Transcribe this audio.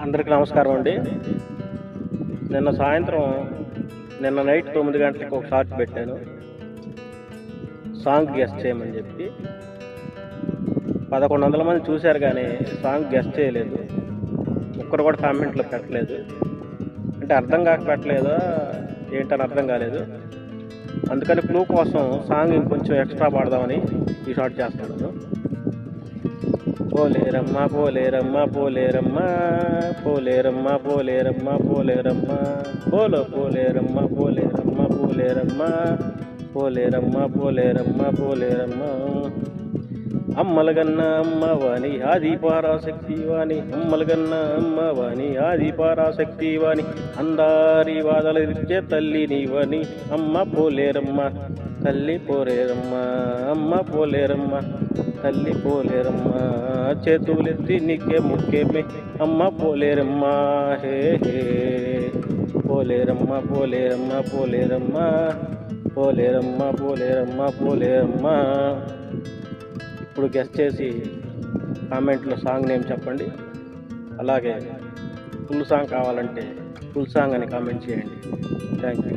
అందరికీ నమస్కారం అండి. నిన్న నైట్ 9 గంటలకు ఒక షార్ట్ పెట్టాను, సాంగ్ గెస్ట్ చేయమని చెప్పి. 1100 మంది చూశారు కానీ సాంగ్ గెస్ట్ చేయలేదు. ఒక్కరు కూడా కామెంట్లో పెట్టలేదు. అంటే అర్థం కాక పెట్టలేదా ఏంటని అర్థం కాలేదు. అందుకని క్లూ కోసం సాంగ్ ఇంకొంచెం ఎక్స్ట్రా పాడదామని ఈ షార్ట్ చేస్తున్నాను. పోలేరమ్మ పోలేరమ్మ పోలేరమ్మ పోలేరమ్మ పోలేరమ్మ పోలేరమ్మ పోలో పోలేరమ్మ పోలేరమ్మ పోలేరమ్మ పోలేరమ్మ పోలేరమ్మ పోలేరమ్మ అమ్మలగన్న అమ్మవాణి ఆది పరాశక్తి వాణి అమ్మలగన్న అమ్మవాణి ఆది పరాశక్తి వాణి అందారి వాదలిచ్చే తల్లి నీవని అమ్మ పోలేరమ్మ తల్లి పోలేరమ్మ అమ్మ పోలేరమ్మ తల్లి పోలేరమ్మ చేతులెత్తి నీకే ముఖ్యమే అమ్మ పోలేరమ్మ హే హే పోలేరమ్మ పోలేరమ్మ పోలేరమ్మ పోలేరమ్మ పోలేరమ్మ పోలేరమ్మ. ఇప్పుడు గెస్ట్ చేసి కామెంట్లో సాంగ్ నేమ్ చెప్పండి. అలాగే ఫుల్ సాంగ్ కావాలంటే ఫుల్ సాంగ్ అని కామెంట్ చేయండి. Thank you.